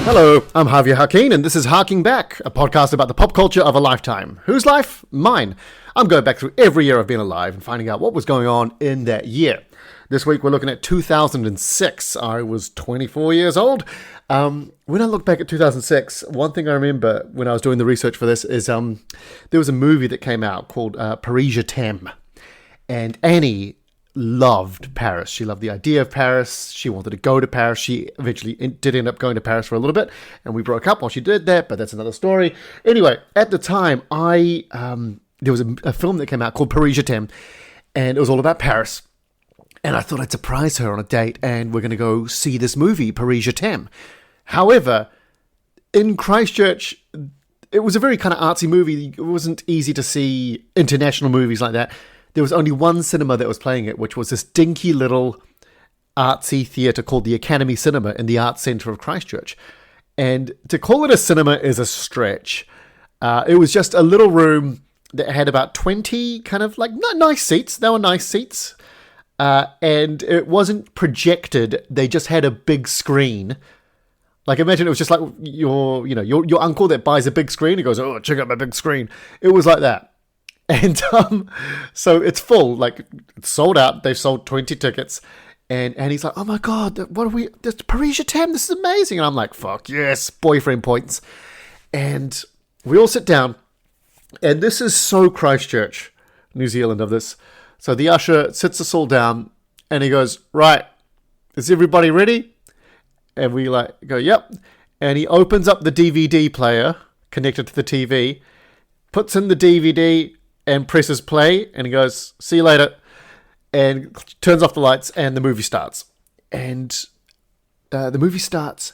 Hello, I'm Javier Hakeem, and this is Harking Back, a podcast about the pop culture of a lifetime. Whose life? Mine. I'm going back through every year I've been alive and finding out what was going on in that year. This week we're looking at 2006. I was 24 years old. When I look back at 2006, one thing I remember when I was doing the research for this is there was a movie that came out called Paris Je t'aime. And Annie loved Paris. She loved the idea of Paris. She wanted to go to Paris. She eventually did end up going to Paris for a little bit, and we broke up while she did that, but that's another story. Anyway, at the time, there was a film that came out called Paris Je t'aime, and it was all about Paris. And I thought I'd surprise her on a date, and we're going to go see this movie, Paris Je t'aime. However, in Christchurch, it was a very kind of artsy movie. It wasn't easy to see international movies like that. There was only one cinema that was playing it, which was this dinky little artsy theatre called the Academy Cinema in the Arts Centre of Christchurch. And to call it a cinema is a stretch. It was just a little room that had about 20 kind of like nice seats. They were nice seats. And it wasn't projected. They just had a big screen. Like, imagine it was just like your uncle that buys a big screen and goes, "Oh, check out my big screen." It was like that. And so it's full, like it's sold out. They've sold 20 tickets. And he's like, "Oh my God, what are we, this Paris Je t'aime, this is amazing." And I'm like, "Fuck yes, boyfriend points." And we all sit down. And this is so Christchurch, New Zealand of this. So the usher sits us all down and he goes, "Right, is everybody ready?" And we go, "Yep." And he opens up the DVD player connected to the TV, puts in the DVD and presses play, and he goes, "See you later," and turns off the lights, and the movie starts. And the movie starts,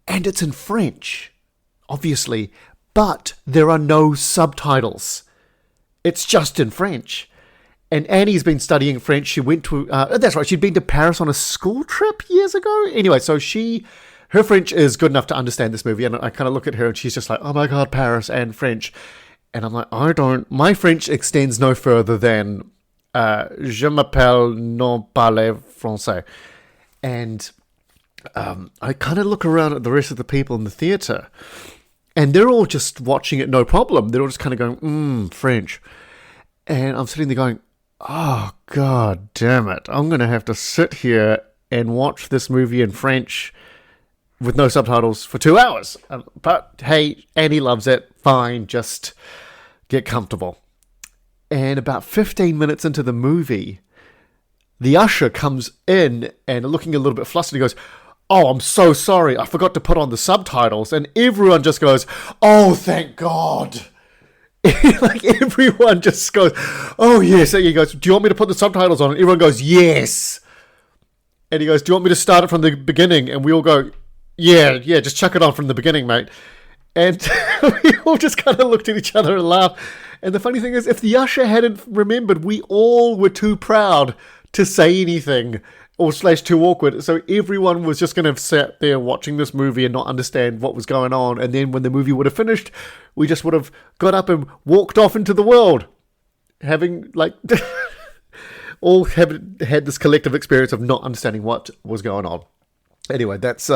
and it's in French, obviously, but there are no subtitles. It's just in French. And Annie's been studying French. She went to, that's right, she'd been to Paris on a school trip years ago. Anyway, so her French is good enough to understand this movie, and I kind of look at her, and she's just like, "Oh my God, Paris and French." And I'm like, my French extends no further than je m'appelle non parler français. And I kind of look around at the rest of the people in the theatre, and they're all just watching it no problem. They're all just kind of going, French. And I'm sitting there going, "Oh, God damn it. I'm going to have to sit here and watch this movie in French with no subtitles for 2 hours. But hey, Annie loves it. Fine, just get comfortable." And about 15 minutes into the movie, the usher comes in and looking a little bit flustered. He goes, "Oh, I'm so sorry. I forgot to put on the subtitles." And everyone just goes, "Oh, thank God." Like everyone just goes, "Oh, yes." And he goes, "Do you want me to put the subtitles on?" And everyone goes, "Yes." And he goes, "Do you want me to start it from the beginning?" And we all go, Yeah, just chuck it on from the beginning, mate." And we all just kind of looked at each other and laughed. And the funny thing is, if the usher hadn't remembered, we all were too proud to say anything or / too awkward. So everyone was just going to sit there watching this movie and not understand what was going on. And then when the movie would have finished, we just would have got up and walked off into the world, having all had this collective experience of not understanding what was going on. Anyway, that's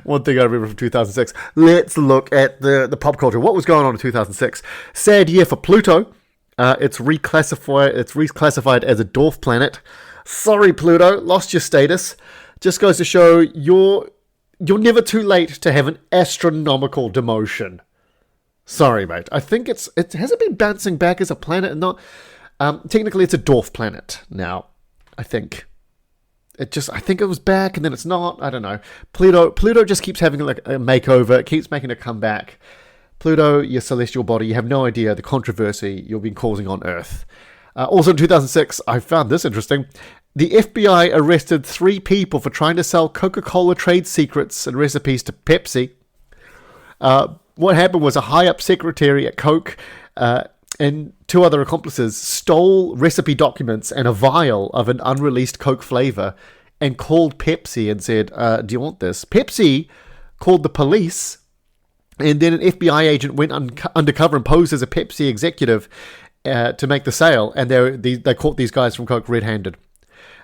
one thing I remember from 2006. Let's look at the pop culture. What was going on in 2006? Sad year for Pluto. It's reclassified as a dwarf planet. Sorry, Pluto, lost your status. Just goes to show you're never too late to have an astronomical demotion. Sorry, mate. I think it hasn't been bouncing back as a planet, and not technically it's a dwarf planet now. I think it was back and then it's not. I don't know. Pluto just keeps having like a makeover. It keeps making a comeback. Pluto, your celestial body, you have no idea the controversy you've been causing on Earth. Also in 2006, I found this interesting. The FBI arrested 3 people for trying to sell Coca-Cola trade secrets and recipes to Pepsi. What happened was a high-up secretary at Coke and 2 other accomplices stole recipe documents and a vial of an unreleased Coke flavor and called Pepsi and said, "Do you want this?" Pepsi called the police, and then an FBI agent went undercover and posed as a Pepsi executive to make the sale, and they caught these guys from Coke red-handed.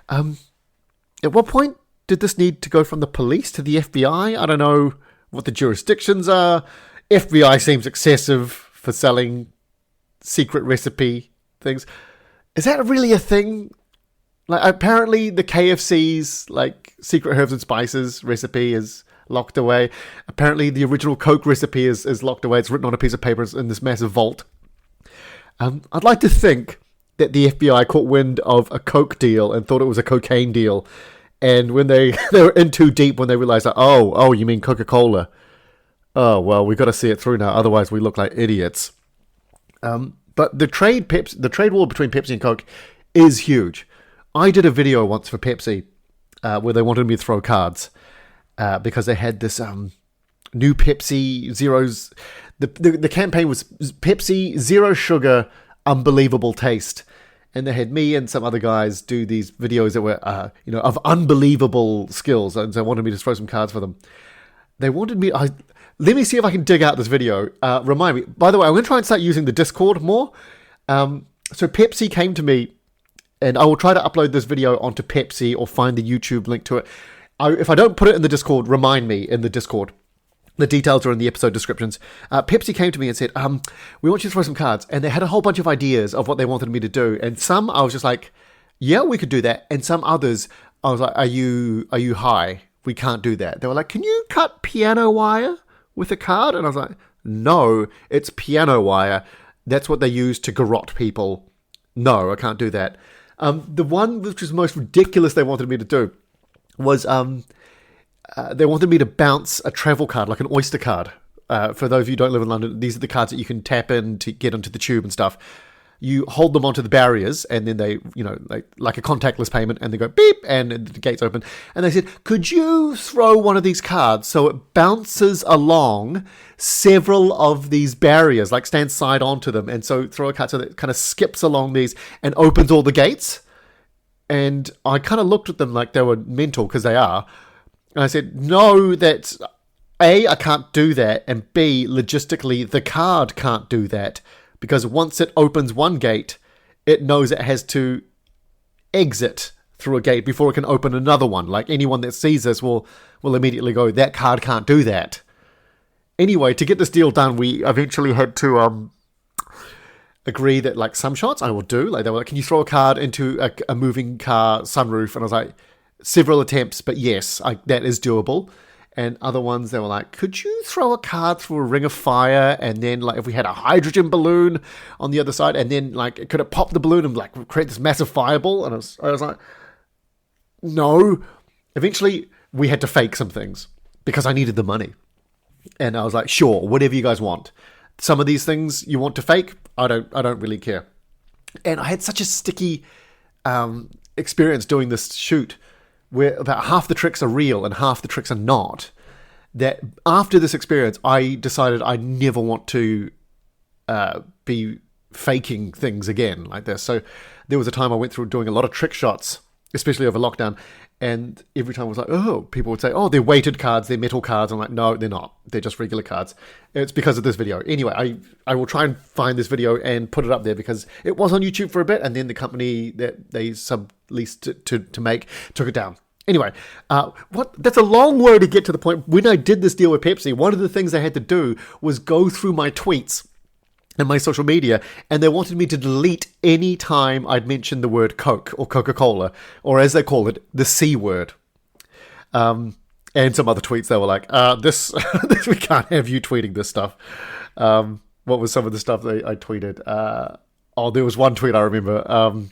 At what point did this need to go from the police to the FBI? I don't know what the jurisdictions are. FBI seems excessive for selling secret recipe things. Is that really a thing? Like, apparently the KFC's like secret herbs and spices recipe is locked away. Apparently the original Coke recipe is locked away. It's written on a piece of paper in this massive vault. I'd like to think that the FBI caught wind of a Coke deal and thought it was a cocaine deal. And when they were in too deep when they realized that, oh, you mean Coca-Cola? Oh, well, we've got to see it through now. Otherwise, we look like idiots. But the trade war between Pepsi and Coke is huge. I did a video once for Pepsi where they wanted me to throw cards because they had this new Pepsi Zero's. The campaign was Pepsi Zero Sugar Unbelievable Taste. And they had me and some other guys do these videos that were, of unbelievable skills. And so they wanted me to throw some cards for them. They wanted me... let me see if I can dig out this video. Remind me. By the way, I'm going to try and start using the Discord more. So Pepsi came to me, and I will try to upload this video onto Pepsi or find the YouTube link to it. If I don't put it in the Discord, remind me in the Discord. The details are in the episode descriptions. Pepsi came to me and said, we want you to throw some cards. And they had a whole bunch of ideas of what they wanted me to do. And some I was just like, yeah, we could do that. And some others, I was like, are you high? We can't do that. They were like, can you cut piano wire with a card? And I was like, no, it's piano wire. That's what they use to garrote people. No, I can't do that. The one which was most ridiculous they wanted me to do was... they wanted me to bounce a travel card, like an Oyster card. For those of you who don't live in London, these are the cards that you can tap in to get onto the tube and stuff. You hold them onto the barriers, and then they, like a contactless payment, and they go beep, and the gates open. And they said, could you throw one of these cards so it bounces along several of these barriers, like stand side onto them, and so throw a card so that it kind of skips along these and opens all the gates? And I kind of looked at them like they were mental, because they are. And I said, no, that's A, I can't do that, and B, logistically, the card can't do that, because once it opens one gate, it knows it has to exit through a gate before it can open another one. Like, anyone that sees this will immediately go, that card can't do that. Anyway, to get this deal done, we eventually had to agree that, like, some shots I will do. Like, they were like, can you throw a card into a moving car sunroof? And I was like... several attempts, but yes, that is doable. And other ones, they were like, could you throw a card through a ring of fire? And then, like, if we had a hydrogen balloon on the other side, and then, like, could it pop the balloon and, like, create this massive fireball? And I was like, no. Eventually, we had to fake some things because I needed the money. And I was like, sure, whatever you guys want. Some of these things you want to fake, I don't really care. And I had such a sticky experience doing this shoot, where about half the tricks are real and half the tricks are not, that after this experience, I decided I never want to be faking things again like this. So there was a time I went through doing a lot of trick shots, especially over lockdown, and every time I was like, oh, people would say, oh, they're weighted cards, they're metal cards. I'm like, no, they're not. They're just regular cards. It's because of this video. Anyway, I will try and find this video and put it up there because it was on YouTube for a bit, and then the company that they subleased it to make took it down. Anyway, that's a long way to get to the point. When I did this deal with Pepsi, one of the things I had to do was go through my tweets and my social media, and they wanted me to delete any time I'd mentioned the word Coke or Coca-Cola, or as they call it, the C word. And some other tweets, they were like, this we can't have you tweeting this stuff. What was some of the stuff that I tweeted? There was one tweet I remember.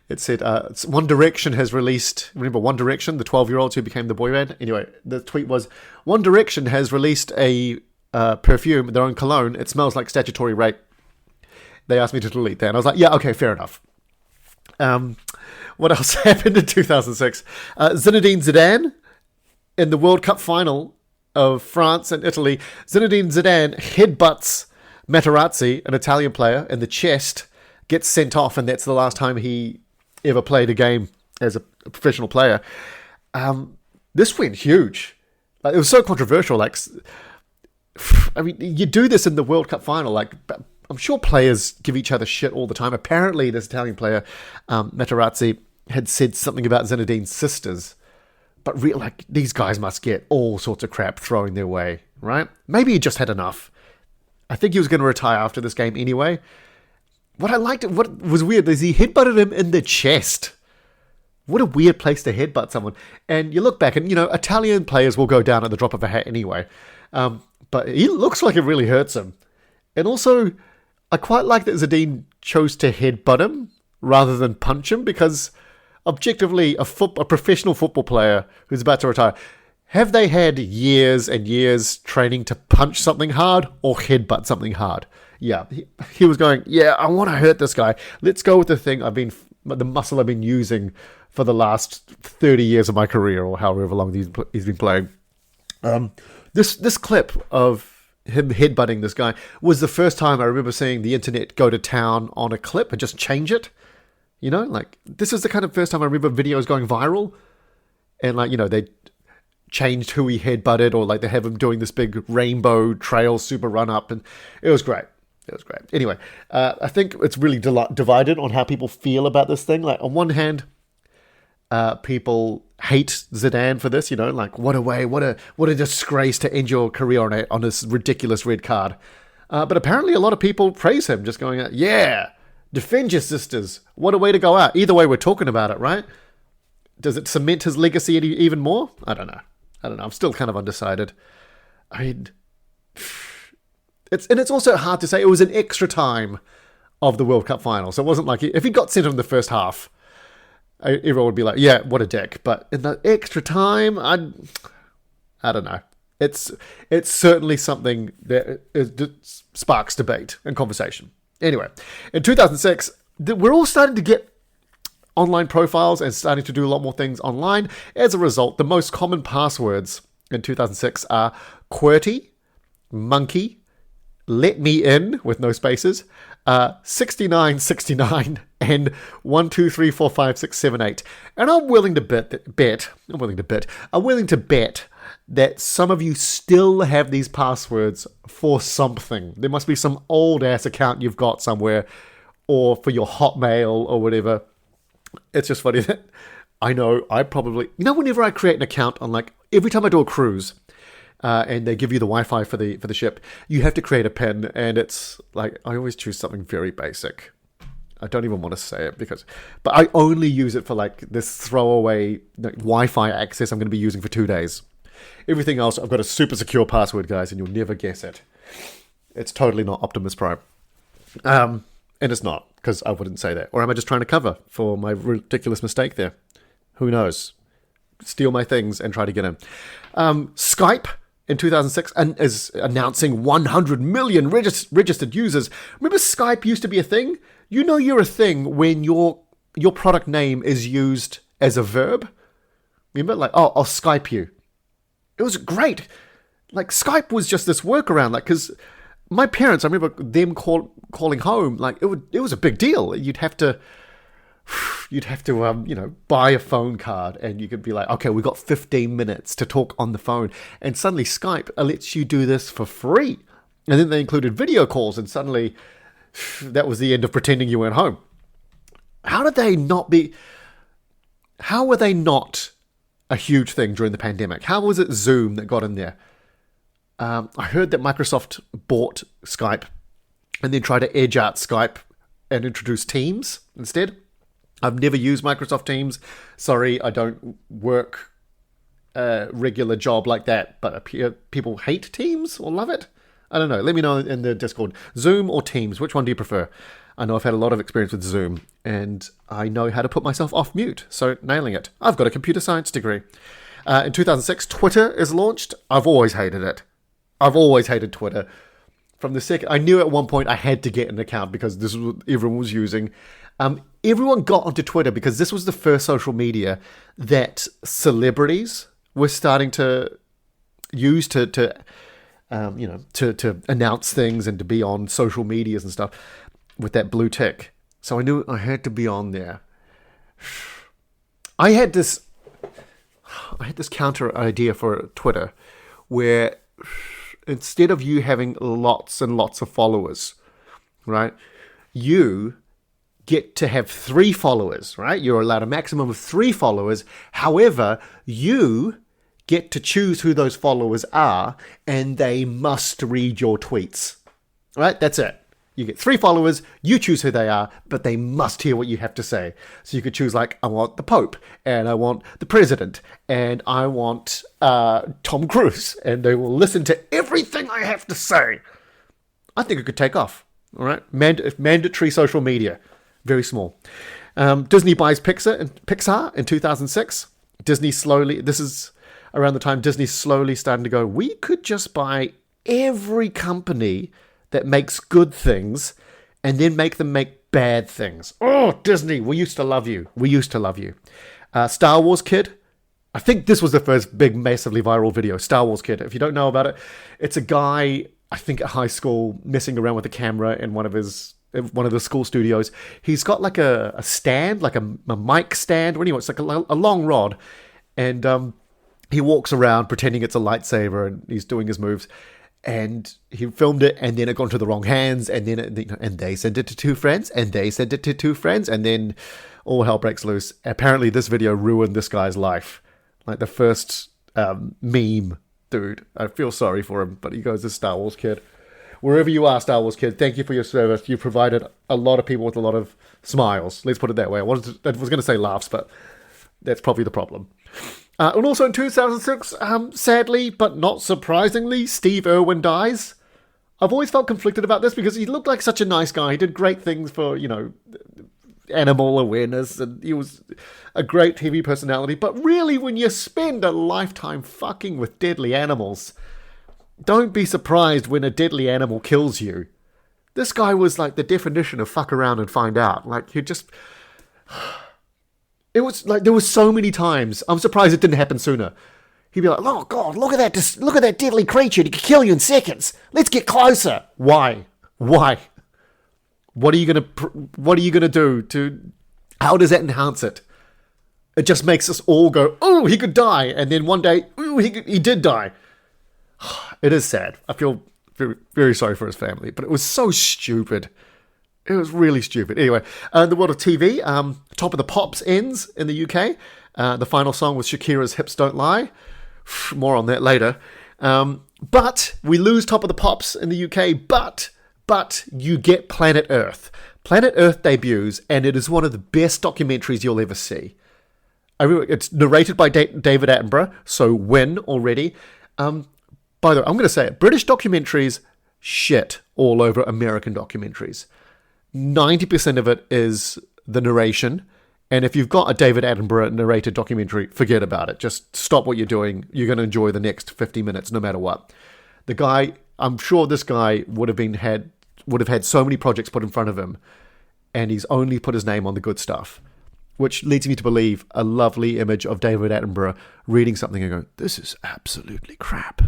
It said, One Direction has released... Remember One Direction, the 12-year-olds who became the boy band? Anyway, the tweet was, One Direction has released a perfume, their own cologne. It smells like statutory rape. They asked me to delete that. And I was like, yeah, okay, fair enough. What else happened in 2006? Zinedine Zidane, in the World Cup final of France and Italy, Zinedine Zidane headbutts Materazzi, an Italian player, in the chest, gets sent off, and that's the last time he ever played a game as a professional player. This went huge. Like, it was so controversial. Like, I mean, you do this in the World Cup final. Like, I'm sure players give each other shit all the time. Apparently, this Italian player, Materazzi, had said something about Zinedine's sisters. but like these guys must get all sorts of crap thrown their way, right? Maybe he just had enough. I think he was going to retire after this game anyway. What was weird is he headbutted him in the chest. What a weird place to headbutt someone. And you look back and, Italian players will go down at the drop of a hat anyway. But he looks like it really hurts him. And also, I quite like that Zidane chose to headbutt him rather than punch him, because objectively, a professional football player who's about to retire, have they had years and years training to punch something hard or headbutt something hard? Yeah, he was going, yeah, I want to hurt this guy. Let's go with the muscle I've been using for the last 30 years of my career, or however long he's been playing. This clip of him headbutting this guy was the first time I remember seeing the internet go to town on a clip and just change it. This is the kind of first time I remember videos going viral. And they changed who he headbutted, or they have him doing this big rainbow trail super run up, and it was great. It was great. Anyway, I think it's really divided on how people feel about this thing. On one hand, people hate Zidane for this, what a disgrace to end your career on this ridiculous red card. But apparently a lot of people praise him, just going, yeah, defend your sisters. What a way to go out. Either way, we're talking about it, right? Does it cement his legacy even more? I don't know. I'm still kind of undecided. I mean, it's also hard to say. It was an extra time of the World Cup final, so it wasn't like if he got sent in the first half, everyone would be like, yeah, what a dick. But in the extra time, I don't know. It's certainly something that sparks debate and conversation. Anyway, in 2006, we're all starting to get online profiles and starting to do a lot more things online. As a result, the most common passwords in 2006 are QWERTY, monkey, let me in with no spaces, 6969, and 1234567 And I'm willing to bet that some of you still have these passwords for something. There must be some old ass account you've got somewhere, or for your Hotmail or whatever. It's just funny that I know I probably, whenever I create an account on every time I do a cruise, and they give you the Wi-Fi for the ship, you have to create a PIN, and it's I always choose something very basic. I don't even want to say it but I only use it for this throwaway Wi-Fi access I'm going to be using for 2 days. Everything else, I've got a super secure password, guys, and you'll never guess it. It's totally not Optimus Prime. And it's not, because I wouldn't say that. Or am I just trying to cover for my ridiculous mistake there? Who knows? Steal my things and try to get in. Skype in 2006 is announcing 100 million registered users. Remember Skype used to be a thing? You're a thing when your product name is used as a verb. Remember? I'll Skype you. It was great. Skype was just this workaround, because my parents, I remember them calling home. It was a big deal. You'd have to buy a phone card, and you could be like, okay, we got 15 minutes to talk on the phone, and suddenly Skype lets you do this for free. And then they included video calls, and suddenly that was the end of pretending you weren't home. How were they not a huge thing during the pandemic? How was it Zoom that got in there? I heard that Microsoft bought Skype and then tried to edge out Skype and introduce Teams instead. I've never used Microsoft Teams. Sorry, I don't work a regular job like that, but people hate Teams or love it. I don't know. Let me know in the Discord. Zoom or Teams, which one do you prefer? I know I've had a lot of experience with Zoom, and I know how to put myself off mute, so nailing it. I've got a computer science degree. In 2006, Twitter is launched. I've always hated it. I've always hated Twitter. From the second, I knew at one point I had to get an account because this is what everyone was using. Everyone got onto Twitter because this was the first social media that celebrities were starting to use to announce things and to be on social medias and stuff with that blue tick. So I knew I had to be on there. I had this counter idea for Twitter where instead of you having lots and lots of followers, right, you get to have 3 followers, right? You're allowed a maximum of 3 followers. However, you get to choose who those followers are, and they must read your tweets, right? That's it. You get 3 followers, you choose who they are, but they must hear what you have to say. So you could choose, like, I want the Pope, and I want the President, and I want Tom Cruise, and they will listen to everything I have to say. I think it could take off, all right? Mandatory social media, very small. Disney buys Pixar in 2006. This is around the time Disney's slowly starting to go, we could just buy every company that makes good things and then make them make bad things. Oh, Disney, we used to love you. We used to love you. Star Wars Kid. I think this was the first big, massively viral video. Star Wars Kid. If you don't know about it, it's a guy, I think at high school, messing around with a camera in one of the school studios. He's got like a stand, like a mic stand. Anyway, it's like a long rod. And he walks around pretending it's a lightsaber and he's doing his moves. And he filmed it, and then it got into the wrong hands, and then and they sent it to 2 friends, and they sent it to 2 friends, and then all hell breaks loose. Apparently, this video ruined this guy's life. Like the first meme, dude. I feel sorry for him, but he goes, "This Star Wars Kid." Wherever you are, Star Wars Kid, thank you for your service. You provided a lot of people with a lot of smiles. Let's put it that way. I was going to say laughs, but that's probably the problem. And also in 2006, sadly, but not surprisingly, Steve Irwin dies. I've always felt conflicted about this because he looked like such a nice guy. He did great things for, animal awareness, and he was a great TV personality. But really, when you spend a lifetime fucking with deadly animals, don't be surprised when a deadly animal kills you. This guy was like the definition of fuck around and find out. Like, he just... It was like there was so many times. I'm surprised it didn't happen sooner. He'd be like, "Oh God, look at that! Look at that deadly creature! It could kill you in seconds. Let's get closer." Why? What are you gonna do to? How does that enhance it? It just makes us all go, "Oh, he could die," and then one day, "Oh, he did die." It is sad. I feel very, very sorry for his family, but it was so stupid. It was really stupid. Anyway, the world of TV, Top of the Pops ends in the UK. The final song was Shakira's Hips Don't Lie. More on that later. But we lose Top of the Pops in the UK, but you get Planet Earth. Planet Earth debuts, and it is one of the best documentaries you'll ever see. It's narrated by David Attenborough, so win already. By the way, I'm going to say it. British documentaries shit all over American documentaries. 90% of it is the narration, and if you've got a David Attenborough narrated documentary, forget about it. Just stop what you're doing. You're going to enjoy the next 50 minutes no matter what. The guy, I'm sure this guy would have had so many projects put in front of him, and he's only put his name on the good stuff, which leads me to believe a lovely image of David Attenborough reading something and going, "This is absolutely crap."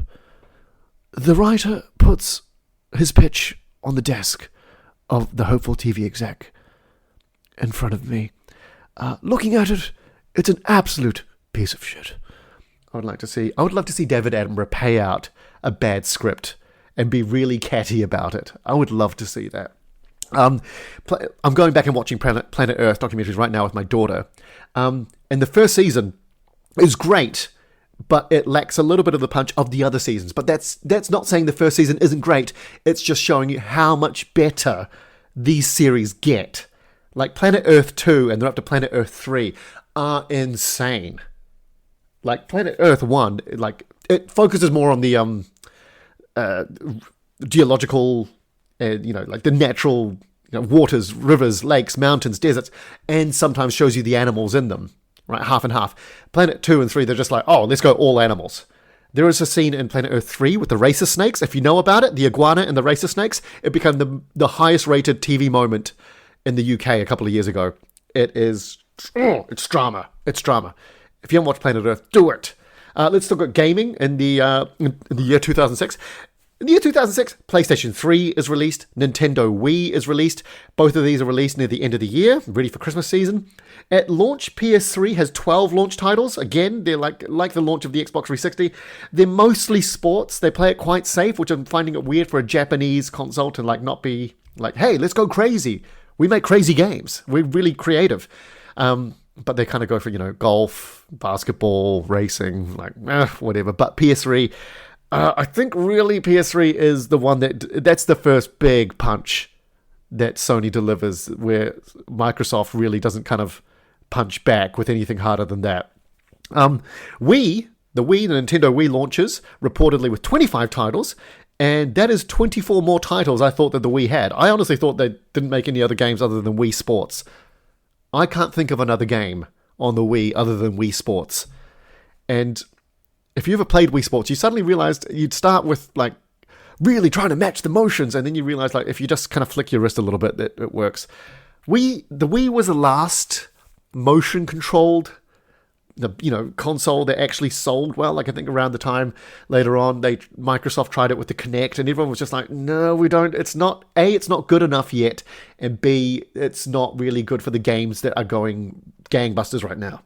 The writer puts his pitch on the desk of the hopeful TV exec in front of me. Looking at it, it's an absolute piece of shit. I would love to see David Attenborough pay out a bad script and be really catty about it. I would love to see that. I'm going back and watching Planet Earth documentaries right now with my daughter. And the first season is great, but it lacks a little bit of the punch of the other seasons. But that's not saying the first season isn't great. It's just showing you how much better these series get. Like Planet Earth 2 and they're up to Planet Earth 3 are insane. Like Planet Earth 1, like it focuses more on the geological, like the natural waters, rivers, lakes, mountains, deserts, and sometimes shows you the animals in them. Right, half and half. Planet 2 and 3, they're just like, oh, let's go all animals. There is a scene in Planet Earth 3 with the racist snakes. If you know about it, the iguana and the racist snakes, it became the highest rated TV moment in the UK a couple of years ago. It's drama. It's drama. If you haven't watched Planet Earth, do it. Let's look at gaming in the year 2006. In the year 2006, PlayStation 3 is released, Nintendo Wii is released. Both of these are released near the end of the year, ready for Christmas season. At launch, PS3 has 12 launch titles. Again, they're like the launch of the Xbox 360. They're mostly sports. They play it quite safe, which I'm finding it weird for a Japanese console to not be like, hey, let's go crazy. we make crazy games. We're really creative. But they kind of go for, golf, basketball, racing, like, whatever. But PS3, I think really PS3 is the one that's the first big punch that Sony delivers, where Microsoft really doesn't kind of punch back with anything harder than that. The Nintendo Wii launches reportedly with 25 titles, and that is 24 more titles I thought that the Wii had. I honestly thought they didn't make any other games other than Wii Sports. I can't think of another game on the Wii other than Wii Sports. And if you ever played Wii Sports, you suddenly realized you'd start with, like, really trying to match the motions, and then you realize, like, if you just kind of flick your wrist a little bit, it works. The Wii was the last motion-controlled console that actually sold well. Like, I think around the time later on, Microsoft tried it with the Kinect, and everyone was just like, no, we don't. It's not, A, it's not good enough yet, and B, it's not really good for the games that are going gangbusters right now.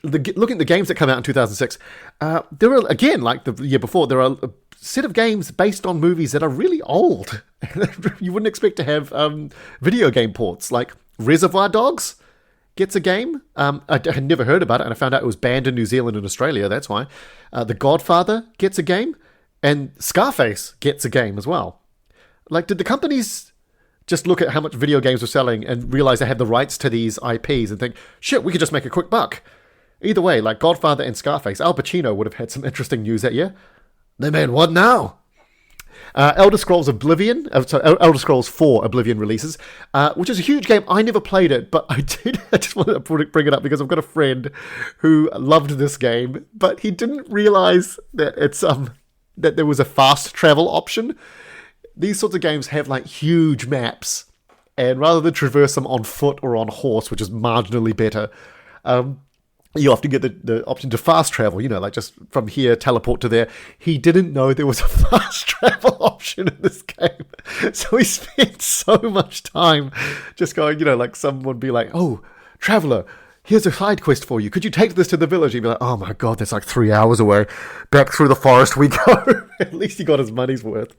Looking at the games that come out in 2006, there are, again, like the year before, there are a set of games based on movies that are really old. You wouldn't expect to have video game ports, like Reservoir Dogs gets a game. I had never heard about it, and I found out it was banned in New Zealand and Australia, that's why. The Godfather gets a game, and Scarface gets a game as well. Like, did the companies just look at how much video games were selling and realize they had the rights to these IPs and think, shit, we could just make a quick buck? Either way, like Godfather and Scarface, Al Pacino would have had some interesting news that year. They made what now? Elder Scrolls Elder Scrolls 4 Oblivion releases, which is a huge game. I never played it, but I did. I just wanted to bring it up because I've got a friend who loved this game, but he didn't realize that that there was a fast travel option. These sorts of games have, like, huge maps, and rather than traverse them on foot or on horse, which is marginally better, you often get the option to fast travel, like just from here, teleport to there. He didn't know there was a fast travel option in this game. So he spent so much time just going, like someone would be like, oh, traveler, here's a side quest for you. Could you take this to the village? He'd be like, oh my God, that's like 3 hours away. Back through the forest we go. At least he got his money's worth.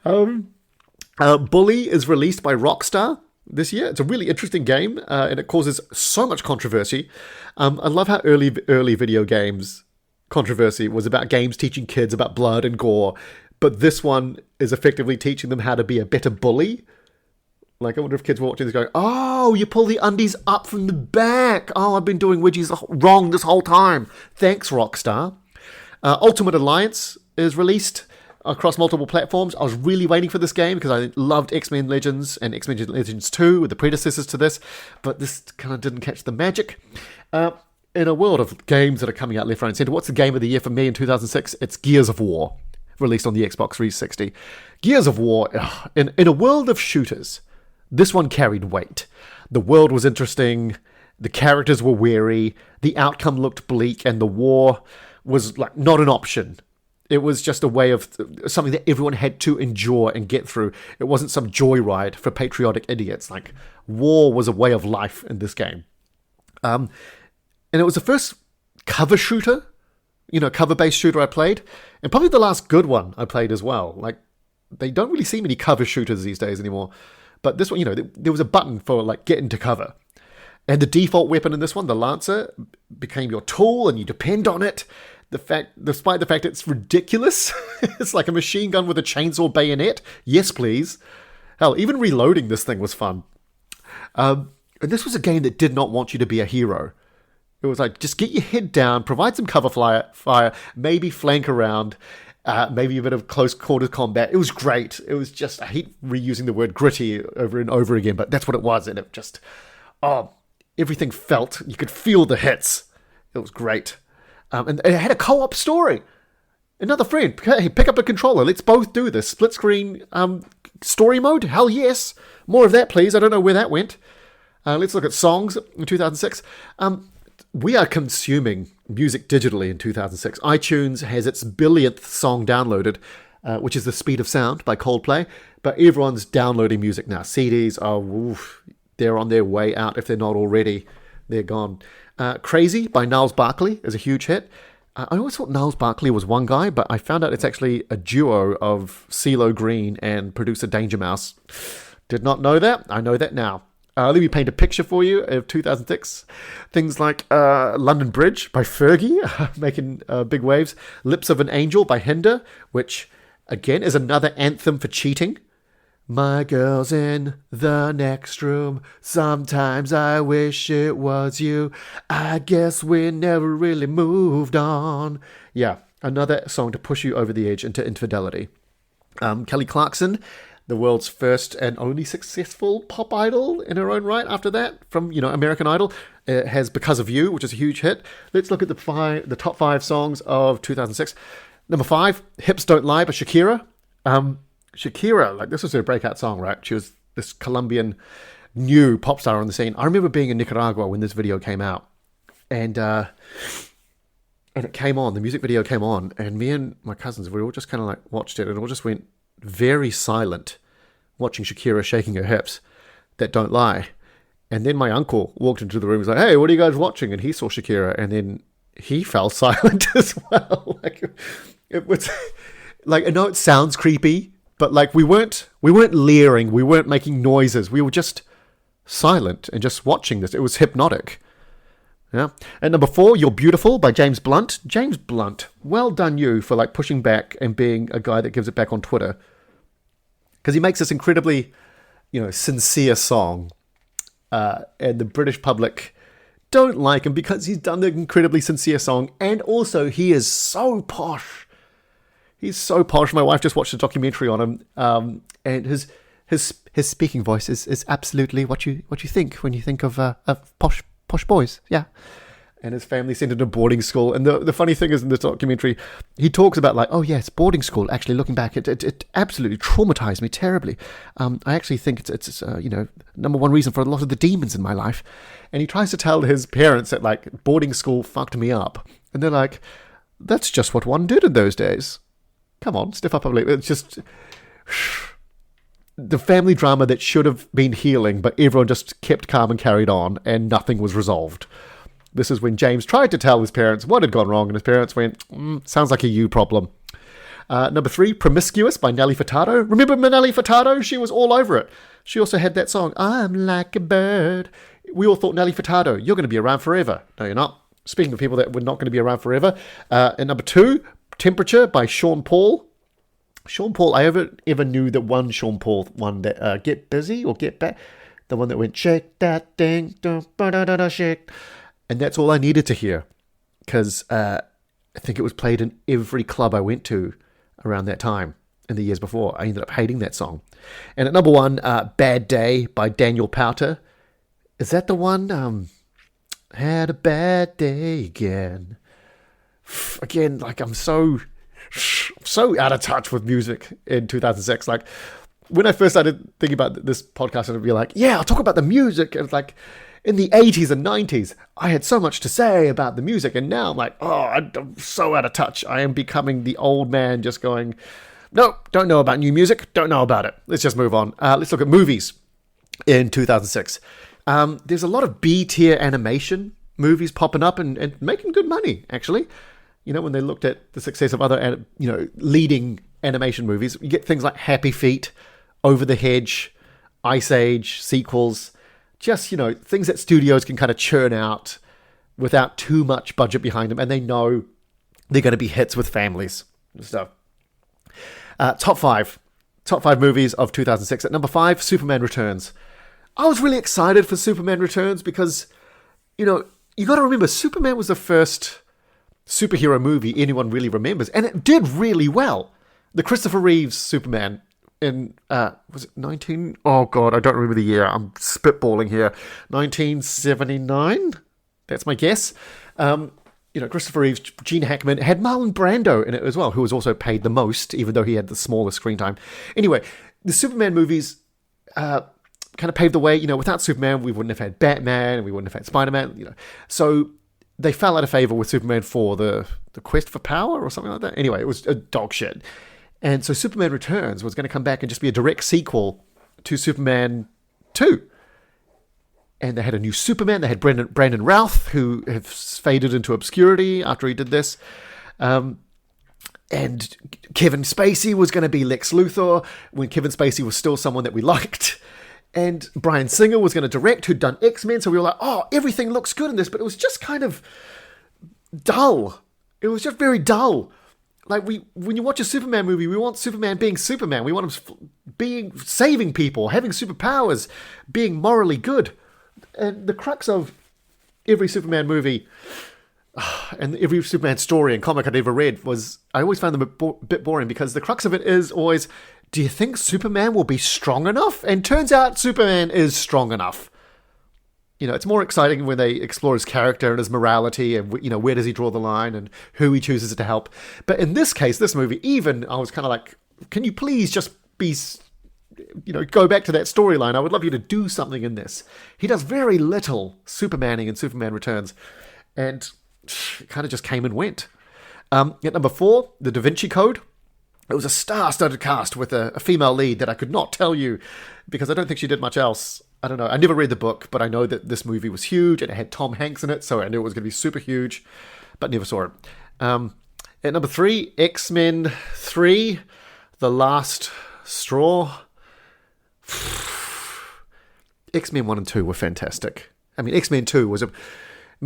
Bully is released by Rockstar this year. It's a really interesting game, and it causes so much controversy. I love how early video games controversy was about games teaching kids about blood and gore, but this one is effectively teaching them how to be a better bully. Like, I wonder if kids were watching this going, oh, you pull the undies up from the back. Oh, I've been doing widgets wrong this whole time. Thanks, Rockstar. Ultimate Alliance is released across multiple platforms. I was really waiting for this game because I loved X-Men Legends and X-Men Legends 2, the predecessors to this, but this kind of didn't catch the magic. In a world of games that are coming out left, right, and centre, what's the game of the year for me in 2006? It's Gears of War, released on the Xbox 360. Gears of War, in a world of shooters, this one carried weight. The world was interesting, the characters were wary, the outcome looked bleak, and the war was like not an option. It was just a way of something that everyone had to endure and get through. It wasn't some joyride for patriotic idiots. Like, war was a way of life in this game. And it was the first cover shooter, cover-based shooter I played. And probably the last good one I played as well. Like, they don't really see many cover shooters these days anymore. But this one, there was a button for, like, get into cover. And the default weapon in this one, the Lancer, became your tool and you depend on it. Despite the fact it's ridiculous, it's like a machine gun with a chainsaw bayonet. Yes, please. Hell, even reloading this thing was fun. And this was a game that did not want you to be a hero. It was like, just get your head down, provide some cover fire, maybe flank around, maybe a bit of close quarters combat. It was great. It was just, I hate reusing the word gritty over and over again, but that's what it was. And it just, everything felt, you could feel the hits. It was great. And it had a co-op story. Another friend, hey, pick up a controller. Let's both do this. Split screen story mode? Hell yes. More of that, please. I don't know where that went. Let's look at songs in 2006. We are consuming music digitally in 2006. iTunes has its billionth song downloaded, which is The Speed of Sound by Coldplay. But everyone's downloading music now. CDs are, they're on their way out if they're not already. They're gone. Crazy by Gnarls Barkley is a huge hit. I always thought Gnarls Barkley was one guy, but I found out it's actually a duo of CeeLo Green and producer Danger Mouse. Did not know that. I know that now. Let me paint a picture for you of 2006. Things like London Bridge by Fergie, making big waves. Lips of an Angel by Hinder, which, again, is another anthem for cheating. My girl's in the next room. Sometimes I wish it was you. I guess we never really moved on. Yeah, another song to push you over the edge into infidelity. Kelly Clarkson, the world's first and only successful pop idol in her own right after that, from, American Idol, has Because of You, which is a huge hit. Let's look at the top 5 songs of 2006. Number 5, Hips Don't Lie by Shakira. Shakira, this was her breakout song, right? She was this Colombian new pop star on the scene. I remember being in Nicaragua when this video came out. And it came on, the music video came on, and me and my cousins, we all just kind of watched it, and it all just went very silent, watching Shakira shaking her hips that don't lie. And then my uncle walked into the room, he was like, hey, what are you guys watching? And he saw Shakira, and then he fell silent as well. It was, I know it sounds creepy, but we weren't leering, we weren't making noises, we were just silent and just watching this. It was hypnotic. Yeah. And number 4, You're Beautiful by James Blunt. James Blunt, well done you for pushing back and being a guy that gives it back on Twitter. Because he makes this incredibly, sincere song. And the British public don't like him because he's done the incredibly sincere song. And also he is so posh. He's so posh. My wife just watched a documentary on him. And his speaking voice is absolutely what you think when you think of posh boys, yeah. And his family sent him to boarding school. And the funny thing is, in this documentary, he talks about oh yes, boarding school. Actually, looking back, it absolutely traumatized me terribly. I actually think it's number one reason for a lot of the demons in my life. And he tries to tell his parents that boarding school fucked me up, and they're like, that's just what one did in those days. Come on, stiff upper lip. It's just the family drama that should have been healing, but everyone just kept calm and carried on, and nothing was resolved. This is when James tried to tell his parents what had gone wrong, and his parents went, sounds like a you problem. Number 3, Promiscuous by Nelly Furtado. Remember Nelly Furtado? She was all over it. She also had that song, I'm like a bird. We all thought, Nelly Furtado, you're going to be around forever. No, you're not. Speaking of people that were not going to be around forever. And number 2, Temperature by Sean Paul. Sean Paul, I ever knew that one Sean Paul one that Get Busy or Get Back, the one that went shake that thing, shake, and that's all I needed to hear, because I think it was played in every club I went to around that time in the years before. I ended up hating that song. And at number 1, Bad Day by Daniel Powter. Is that the one? Had a bad day again. Again, I'm so out of touch with music in 2006. When I first started thinking about this podcast, I'd be yeah, I'll talk about the music. And in the 80s and 90s, I had so much to say about the music. And now I'm I'm so out of touch. I am becoming the old man just going, no, don't know about new music. Don't know about it. Let's just move on. Let's look at movies in 2006. There's a lot of B-tier animation movies popping up and making good money, actually. When they looked at the success of other, leading animation movies, you get things like Happy Feet, Over the Hedge, Ice Age, sequels, just, things that studios can kind of churn out without too much budget behind them, and they know they're going to be hits with families and stuff. Top five movies of 2006. At number 5, Superman Returns. I was really excited for Superman Returns because, you got to remember, Superman was the first superhero movie anyone really remembers, and it did really well. The Christopher Reeves Superman in was it 19? Oh god, I don't remember the year. I'm spitballing here. 1979. That's my guess. Christopher Reeves, Gene Hackman, had Marlon Brando in it as well, who was also paid the most, even though he had the smallest screen time. Anyway, the Superman movies kind of paved the way. Without Superman, we wouldn't have had Batman, and we wouldn't have had Spider-Man. So they fell out of favor with Superman 4, the Quest for Power or something like that. Anyway, it was a dog shit. And so Superman Returns was going to come back and just be a direct sequel to Superman 2. And they had a new Superman. They had Brandon Routh, who have faded into obscurity after he did this. And And Kevin Spacey was going to be Lex Luthor when Kevin Spacey was still someone that we liked. And Bryan Singer was going to direct, who'd done X-Men. So we were like, oh, everything looks good in this. But it was just kind of dull. It was just very dull. Like, when you watch a Superman movie, we want Superman being Superman. We want him saving people, having superpowers, being morally good. And the crux of every Superman movie and every Superman story and comic I'd ever read was, I always found them a bit boring, because the crux of it is always, do you think Superman will be strong enough? And turns out Superman is strong enough. You know, it's more exciting when they explore his character and his morality and, you know, where does he draw the line and who he chooses to help. But in this case, this movie, even, I was kind of like, can you please just be, you know, go back to that storyline? I would love you to do something in this. He does very little Supermaning in Superman Returns. And it kind of just came and went. At number 4, The Da Vinci Code. It was a star-studded cast with a female lead that I could not tell you because I don't think she did much else. I don't know. I never read the book, but I know that this movie was huge and it had Tom Hanks in it, so I knew it was going to be super huge, but never saw it. At number 3, X-Men 3, The Last Straw. X-Men 1 and 2 were fantastic. I mean, X-Men 2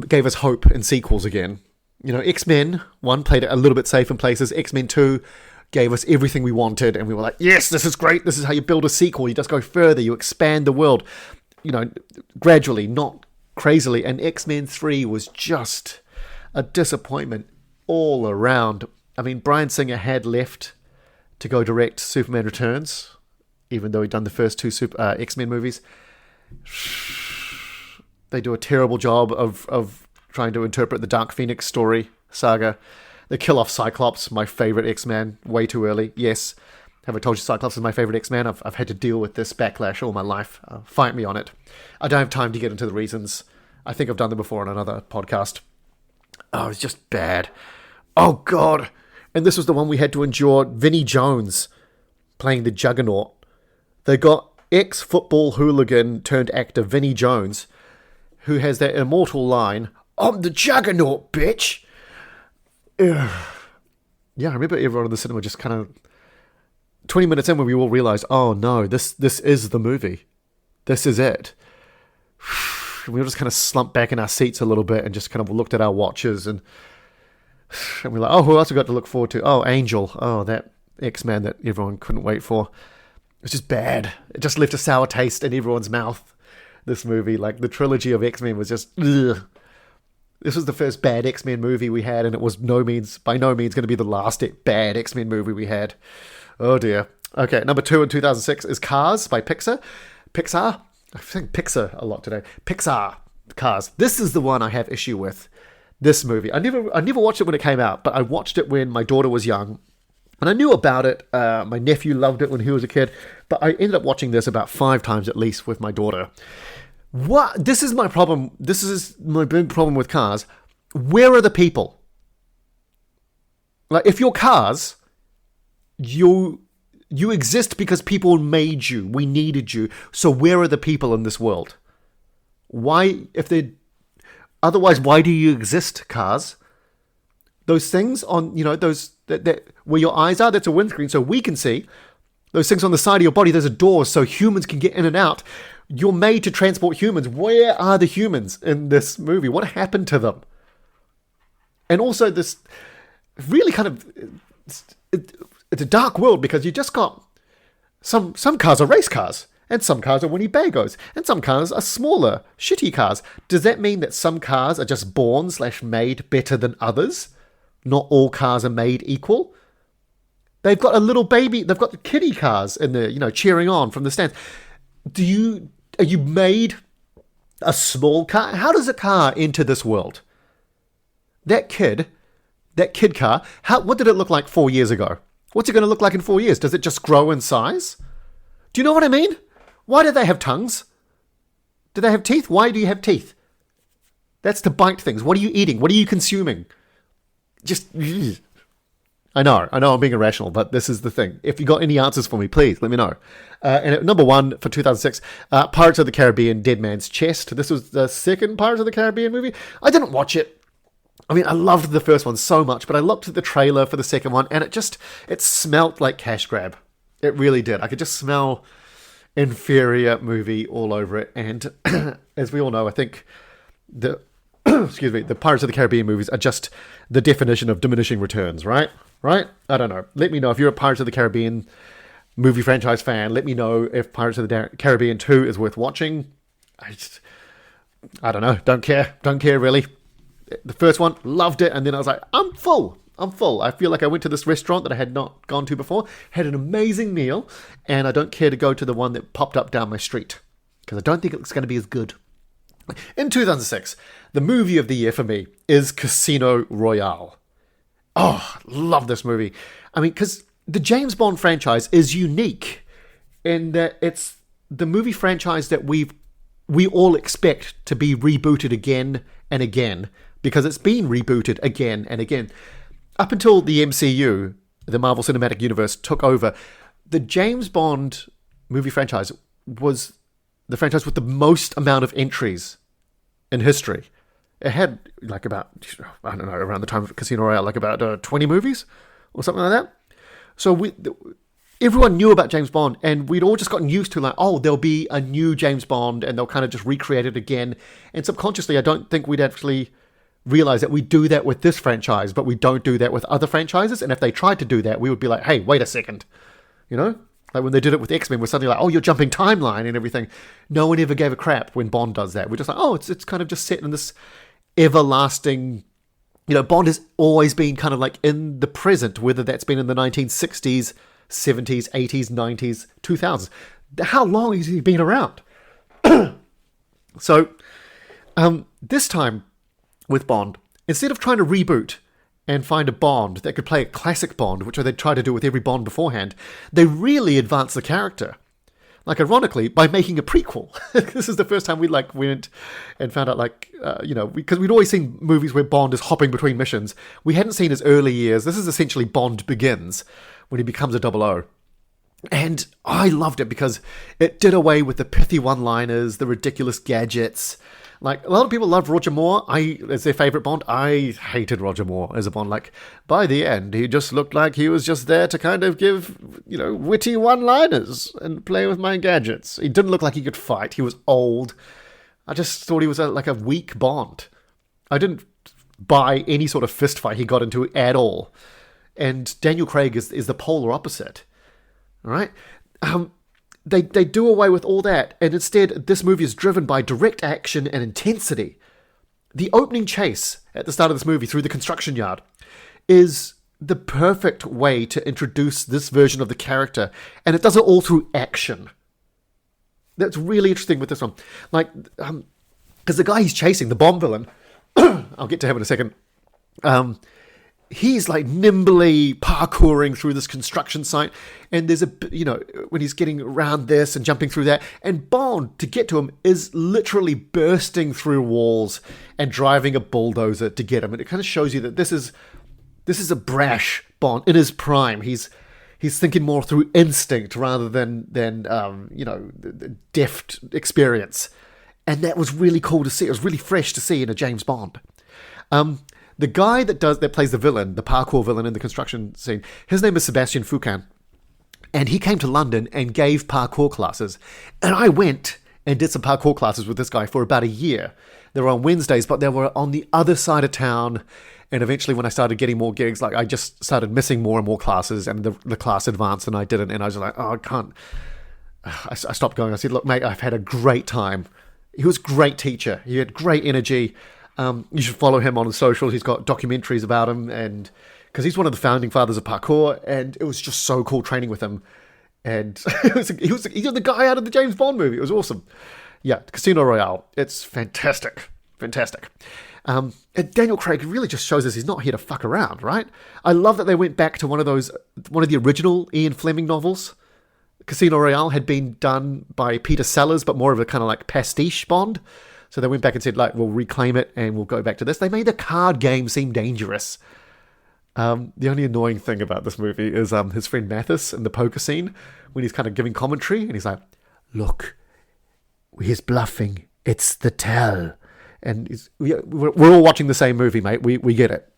gave us hope in sequels again. You know, X-Men 1 played it a little bit safe in places. X-Men 2 gave us everything we wanted, and we were like, yes, this is great. This is how you build a sequel. You just go further. You expand the world, you know, gradually, not crazily. And X-Men 3 was just a disappointment all around. I mean, Bryan Singer had left to go direct Superman Returns, even though he'd done the first 2 X-Men movies. They do a terrible job of trying to interpret the Dark Phoenix story saga. They kill off Cyclops, my favorite X-Man, way too early. Yes, have I told you Cyclops is my favorite X-Man? I've had to deal with this backlash all my life. Fight me on it. I don't have time to get into the reasons. I think I've done them before on another podcast. Oh, it's just bad. Oh, God. And this was the one we had to endure Vinnie Jones playing the Juggernaut. They got ex-football hooligan turned actor Vinnie Jones, who has that immortal line, "I'm the Juggernaut, bitch!" Ugh. Yeah, I remember everyone in the cinema just kind of 20 minutes in when we all realized, oh no, this is the movie. This is it. We all just kind of slumped back in our seats a little bit and just kind of looked at our watches and we're like, oh, who else we got to look forward to? Oh, Angel. Oh, that X-Man that everyone couldn't wait for. It's just bad. It just left a sour taste in everyone's mouth, this movie. Like, the trilogy of X-Men was just, ugh. This was the first bad X-Men movie we had, and it was by no means going to be the last bad X-Men movie we had. Oh dear. Okay, number 2 in 2006 is Cars by Pixar. Pixar? I think Pixar a lot today. Pixar. Cars. This is the one I have issue with. This movie. I never watched it when it came out, but I watched it when my daughter was young. And I knew about it. My nephew loved it when he was a kid. But I ended up watching this about 5 times at least with my daughter. What? This is my problem. This is my big problem with Cars. Where are the people? Like, if you're Cars, you exist because people made you. We needed you. So where are the people in this world? Why, otherwise, why do you exist, Cars? Those things on, those, that where your eyes are, that's a windscreen so we can see. Those things on the side of your body, there's a door so humans can get in and out. You're made to transport humans. Where are the humans in this movie? What happened to them? And also this really kind of, it's a dark world because you just got, some cars are race cars, and some cars are Winnebagos, and some cars are smaller, shitty cars. Does that mean that some cars are just born/made better than others? Not all cars are made equal? They've got a little baby, they've got the kiddie cars in there, cheering on from the stands. Are you made a small car? How does a car enter this world? That kid car, what did it look like 4 years ago? What's it going to look like in 4 years? Does it just grow in size? Do you know what I mean? Why do they have tongues? Do they have teeth? Why do you have teeth? That's to bite things. What are you eating? What are you consuming? Just, I know I'm being irrational, but this is the thing. If you got any answers for me, please let me know. And at number 1 for 2006, Pirates of the Caribbean, Dead Man's Chest. This was the second Pirates of the Caribbean movie. I didn't watch it. I mean, I loved the first one so much, but I looked at the trailer for the second one, and it smelt like cash grab. It really did. I could just smell inferior movie all over it. And as we all know, I think the the Pirates of the Caribbean movies are just the definition of diminishing returns, right? Right? I don't know. Let me know if you're a Pirates of the Caribbean movie franchise fan. Let me know if Pirates of the Caribbean 2 is worth watching. I don't know. Don't care really. The first one, loved it, and then I was like, I'm full. I feel like I went to this restaurant that I had not gone to before, had an amazing meal, and I don't care to go to the one that popped up down my street, because I don't think it's going to be as good. In 2006, the movie of the year for me is Casino Royale. Oh, love this movie. I mean, because the James Bond franchise is unique in that it's the movie franchise that we all expect to be rebooted again and again, because it's been rebooted again and again. Up until the MCU, the Marvel Cinematic Universe, took over, the James Bond movie franchise was the franchise with the most amount of entries in history. It had like about, I don't know, around the time of Casino Royale, like about 20 movies or something like that. So everyone knew about James Bond, and we'd all just gotten used to like, oh, there'll be a new James Bond, and they'll kind of just recreate it again. And subconsciously, I don't think we'd actually realize that we do that with this franchise, but we don't do that with other franchises. And if they tried to do that, we would be like, hey, wait a second. You know? Like when they did it with X-Men, we're suddenly like, oh, you're jumping timeline and everything. No one ever gave a crap when Bond does that. We're just like, oh, it's kind of just set in this everlasting, Bond has always been kind of like in the present, whether that's been in the 1960s, 70s, 80s, 90s, 2000s. How long has he been around? So, this time with Bond, instead of trying to reboot and find a Bond that could play a classic Bond, which they tried to do with every Bond beforehand, they really advanced the character. Like, ironically, by making a prequel. This is the first time we went and found out, because we'd always seen movies where Bond is hopping between missions. We hadn't seen his early years. This is essentially Bond Begins, when he becomes a 00. And I loved it because it did away with the pithy one-liners, the ridiculous gadgets. Like, a lot of people love Roger Moore as their favourite Bond. I hated Roger Moore as a Bond. Like, by the end, he just looked like he was just there to kind of give, witty one-liners and play with my gadgets. He didn't look like he could fight. He was old. I just thought he was like a weak Bond. I didn't buy any sort of fist fight he got into at all. And Daniel Craig is the polar opposite. All right? They do away with all that, and instead this movie is driven by direct action and intensity. The opening chase at the start of this movie through the construction yard is the perfect way to introduce this version of the character, and it does it all through action. That's really interesting with this one. Like, because the guy he's chasing, the Bond villain, I'll get to him in a second, he's like nimbly parkouring through this construction site, and there's when he's getting around this and jumping through that, and Bond, to get to him, is literally bursting through walls and driving a bulldozer to get him. And it kind of shows you that this is a brash Bond in his prime. He's thinking more through instinct rather than deft experience. And that was really cool to see. It was really fresh to see in a James Bond. The guy that plays the villain, the parkour villain in the construction scene, his name is Sebastian Foucan. And he came to London and gave parkour classes. And I went and did some parkour classes with this guy for about a year. They were on Wednesdays, but they were on the other side of town. And eventually when I started getting more gigs, like I just started missing more and more classes, and the class advanced and I didn't. And I was like, oh, I can't. I stopped going. I said, look, mate, I've had a great time. He was a great teacher. He had great energy. You should follow him on the socials. He's got documentaries about him, and because he's one of the founding fathers of parkour, and it was just so cool training with him. And he was the guy out of the James Bond movie. It was awesome. Yeah, Casino Royale. It's fantastic. Fantastic. And Daniel Craig really just shows us he's not here to fuck around, right? I love that they went back to one of the original Ian Fleming novels. Casino Royale had been done by Peter Sellers, but more of a kind of like pastiche Bond. So they went back and said, like, we'll reclaim it and we'll go back to this. They made the card game seem dangerous. The only annoying thing about this movie is his friend Mathis in the poker scene, when he's kind of giving commentary, and he's like, look, he's bluffing. It's the tell. And we're all watching the same movie, mate. We get it.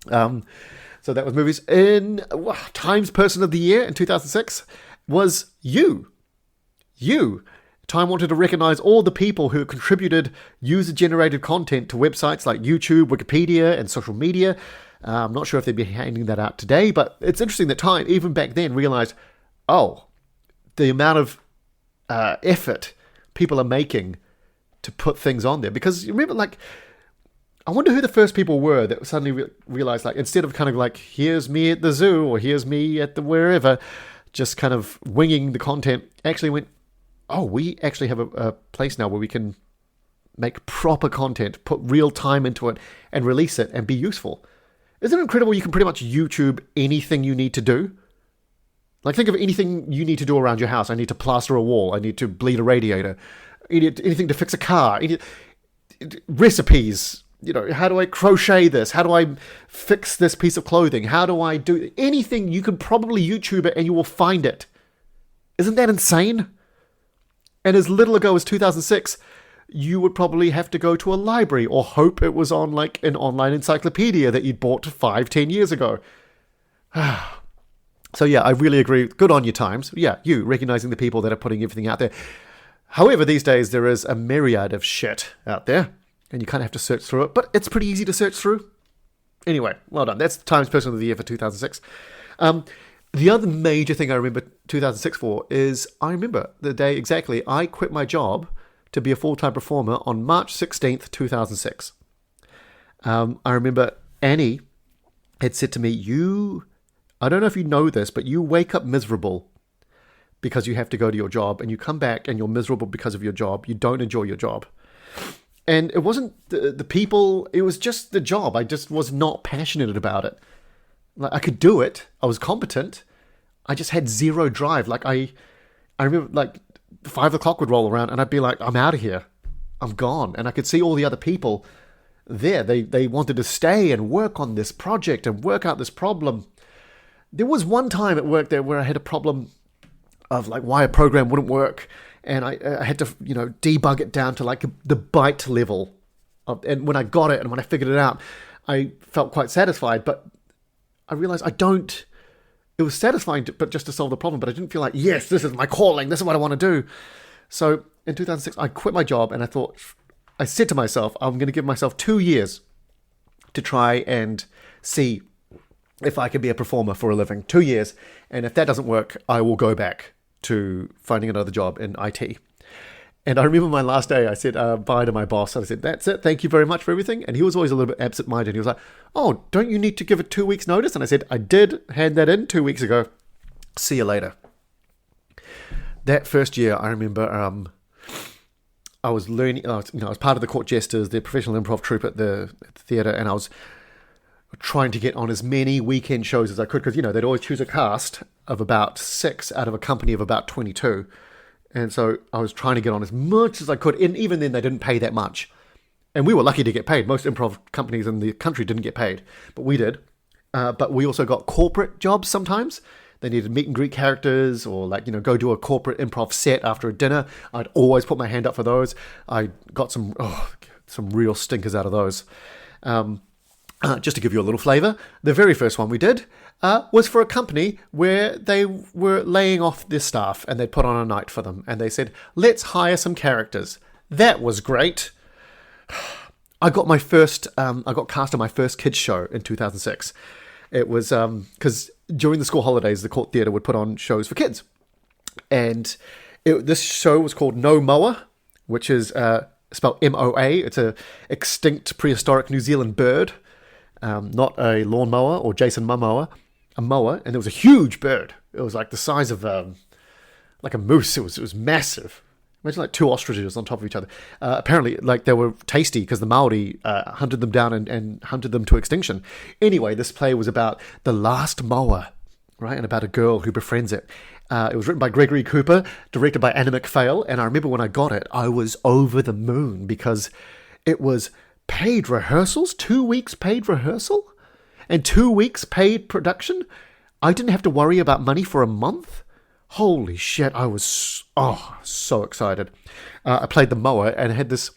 So that was movies. In Times Person of the Year in 2006 was you. Time wanted to recognize all the people who contributed user-generated content to websites like YouTube, Wikipedia, and social media. I'm not sure if they'd be handing that out today, but it's interesting that Time, even back then, realized, the amount of effort people are making to put things on there. Because you remember, I wonder who the first people were that suddenly realized, instead of kind of here's me at the zoo or here's me at the wherever, just kind of winging the content, actually went, we actually have a place now where we can make proper content, put real time into it, and release it and be useful. Isn't it incredible? You can pretty much YouTube anything you need to do. Think of anything you need to do around your house. I need to plaster a wall. I need to bleed a radiator. Anything to fix a car. Recipes. How do I crochet this? How do I fix this piece of clothing? How do I do anything? You can probably YouTube it and you will find it. Isn't that insane? And as little ago as 2006, you would probably have to go to a library or hope it was on an online encyclopedia that you'd bought 5-10 years ago. So yeah, I really agree. Good on you, Times. Yeah, you recognizing the people that are putting everything out there. However, these days there is a myriad of shit out there, and you kind of have to search through it, but it's pretty easy to search through. Anyway, well done. That's Times Person of the Year for 2006. The other major thing I remember 2006 for is I remember the day exactly I quit my job to be a full-time performer on March 16th, 2006. I remember Annie had said to me, I don't know if you know this, but you wake up miserable because you have to go to your job, and you come back and you're miserable because of your job. You don't enjoy your job. And it wasn't the people, it was just the job. I just was not passionate about it. I could do it. I was competent. I just had zero drive. I remember 5 o'clock would roll around and I'd be like, I'm out of here. I'm gone. And I could see all the other people there. They wanted to stay and work on this project and work out this problem. There was one time at work there where I had a problem of why a program wouldn't work. And I had to, debug it down to the byte level. And when I got it and when I figured it out, I felt quite satisfied. But I realized it was satisfying but just to solve the problem, but I didn't feel yes, this is my calling, this is what I want to do. So in 2006, I quit my job and I said to myself, I'm going to give myself 2 years to try and see if I can be a performer for a living. 2 years. And if that doesn't work, I will go back to finding another job in IT. And I remember my last day, I said bye to my boss. I said, that's it. Thank you very much for everything. And he was always a little bit absent-minded. He was like, don't you need to give it 2 weeks notice? And I said, I did hand that in 2 weeks ago. See you later. That first year, I remember I was learning, I was part of the Court Jesters, the professional improv troupe at the theatre, and I was trying to get on as many weekend shows as I could, because, they'd always choose a cast of about 6 out of a company of about 22. And so I was trying to get on as much as I could. And even then, they didn't pay that much. And we were lucky to get paid. Most improv companies in the country didn't get paid, but we did. But we also got corporate jobs sometimes. They needed meet and greet characters or go do a corporate improv set after a dinner. I'd always put my hand up for those. I got some real stinkers out of those. Just to give you a little flavor, the very first one we did was for a company where they were laying off their staff and they'd put on a night for them. And they said, let's hire some characters. That was great. I got cast on my first kids show in 2006. It was because during the school holidays, the Court Theatre would put on shows for kids. And this show was called No Moa, which is spelled M-O-A. It's a extinct prehistoric New Zealand bird. Not a lawnmower or Jason Momoa, a mower, and there was a huge bird. It was the size of a moose. It was massive. Imagine 2 ostriches on top of each other. Apparently, they were tasty because the Maori hunted them down and hunted them to extinction. Anyway, this play was about the last mower, right, and about a girl who befriends it. It was written by Gregory Cooper, directed by Anna McPhail, and I remember when I got it, I was over the moon because it was paid rehearsals, 2 weeks paid rehearsal, and 2 weeks paid production. I didn't have to worry about money for a month. Holy shit, I was so excited. I played the mower and had this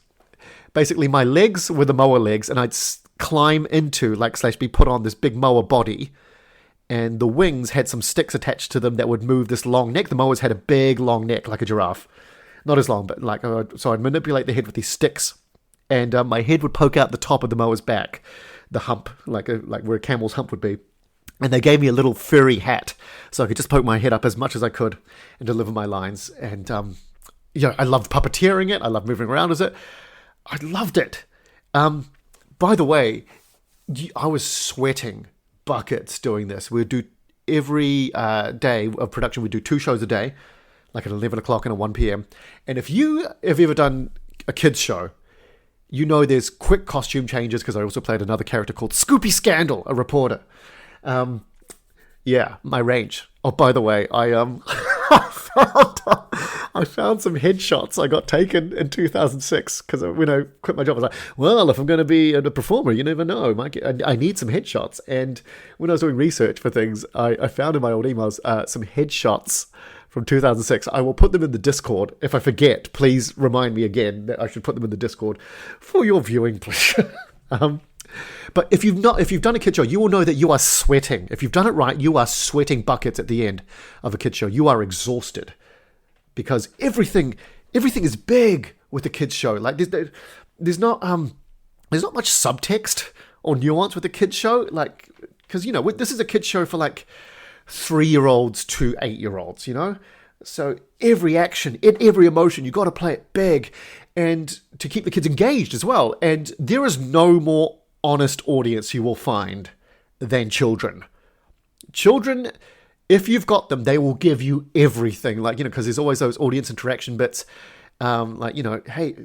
basically my legs were the mower legs, and I'd climb into, like, slash be put on this big mower body, and the wings had some sticks attached to them that would move this long neck. The mowers had a big long neck, like a giraffe. Not as long, but like, so I'd manipulate the head with these sticks, and my head would poke out the top of the mower's back, the hump, like where a camel's hump would be. And they gave me a little furry hat, so I could just poke my head up as much as I could and deliver my lines. And I loved puppeteering it. I loved moving around as it. I loved it. By the way, I was sweating buckets doing this. We'd do every day of production. We'd do 2 shows a day, like at 11 o'clock and at 1 p.m. And if you have ever done a kids show, you know there's quick costume changes, because I also played another character called Scoopy Scandal, a reporter. My range. Oh, by the way, I found some headshots I got taken in 2006, because when I quit my job, I was like, well, if I'm going to be a performer, you never know. I need some headshots. And when I was doing research for things, I found in my old emails some headshots from 2006. I will put them in the Discord. If I forget, please remind me again that I should put them in the Discord for your viewing pleasure. But if you've done a kid show, you will know that you are sweating. If you've done it right, you are sweating buckets at the end of a kid show. You are exhausted, because everything is big with a kids show. Like there's not much subtext or nuance with a kids show. Like, because this is a kids show for like 3-year-olds to 8-year-olds. So every action, every emotion, you got to play it big, and to keep the kids engaged as well. And there is no more honest audience you will find than children. Children, if you've got them, they will give you everything. Like, because there's always those audience interaction bits. Hey,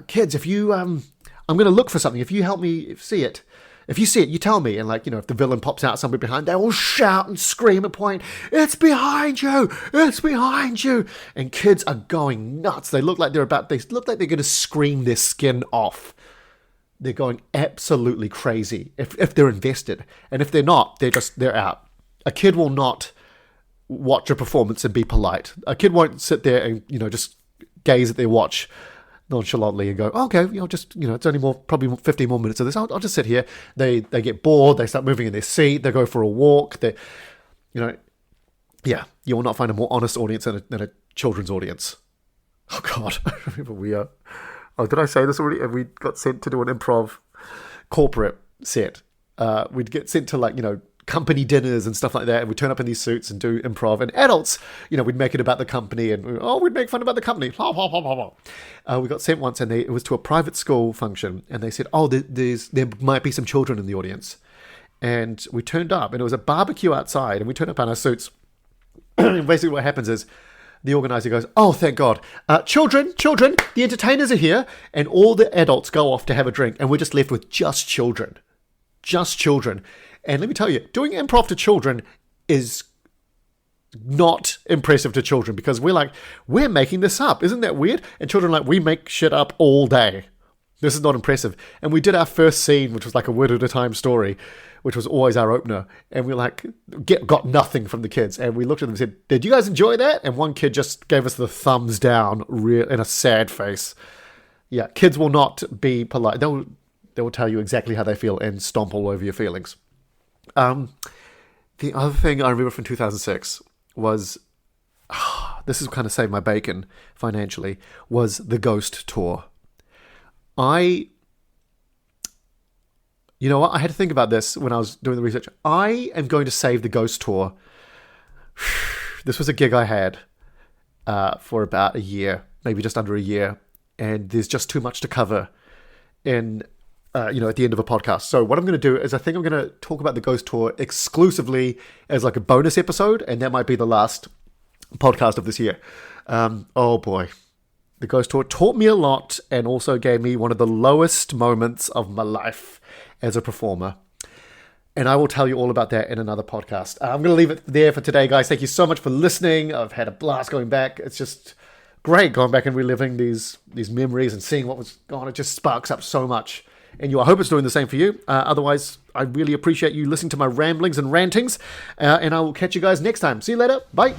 kids, if you, I'm going to look for something. If you help me see it, if you see it, you tell me. And like, if the villain pops out somewhere behind, they will shout and scream and point, it's behind you, it's behind you. And kids are going nuts. They look like they're going to scream their skin off. They're going absolutely crazy if they're invested. And if they're not, they're out. A kid will not watch a performance and be polite. A kid won't sit there and, just gaze at their watch nonchalantly and go, oh, okay, it's only probably 15 more minutes of this. I'll just sit here. They get bored. They start moving in their seat. They go for a walk. You will not find a more honest audience than a children's audience. Oh, God. I remember did I say this already? And we got sent to do an improv corporate set. We'd get sent to company dinners and stuff like that, and we'd turn up in these suits and do improv. And adults, we'd make it about the company, and we'd make fun about the company. Blah, blah, blah, blah, blah. We got sent once, and it was to a private school function, and they said, there might be some children in the audience. And we turned up, and it was a barbecue outside, and we turned up in our suits. And basically what happens is, the organizer goes, oh, thank God. Children, the entertainers are here. And all the adults go off to have a drink. And we're just left with just children. And let me tell you, doing improv to children is not impressive to children, because we're making this up. Isn't that weird? And children are like, we make shit up all day. This is not impressive. And we did our first scene, which was like a word at a time story, which was always our opener. And we got nothing from the kids. And we looked at them and said, did you guys enjoy that? And one kid just gave us the thumbs down in a sad face. Yeah, kids will not be polite. They will tell you exactly how they feel and stomp all over your feelings. The other thing I remember from 2006 was, this is kind of saved my bacon financially, was the Ghost Tour. You know what? I had to think about this when I was doing the research. I am going to save the Ghost Tour. This was a gig I had for about a year, maybe just under a year, and there's just too much to cover at the end of a podcast. So what I'm going to do is I think I'm going to talk about the Ghost Tour exclusively as like a bonus episode, and that might be the last podcast of this year. Oh boy. The Ghost Tour taught me a lot and also gave me one of the lowest moments of my life as a performer. And I will tell you all about that in another podcast. I'm going to leave it there for today, guys. Thank you so much for listening. I've had a blast going back. It's just great going back and reliving these memories and seeing what was going on. It just sparks up so much. And I hope it's doing the same for you. Otherwise, I really appreciate you listening to my ramblings and rantings. And I will catch you guys next time. See you later. Bye.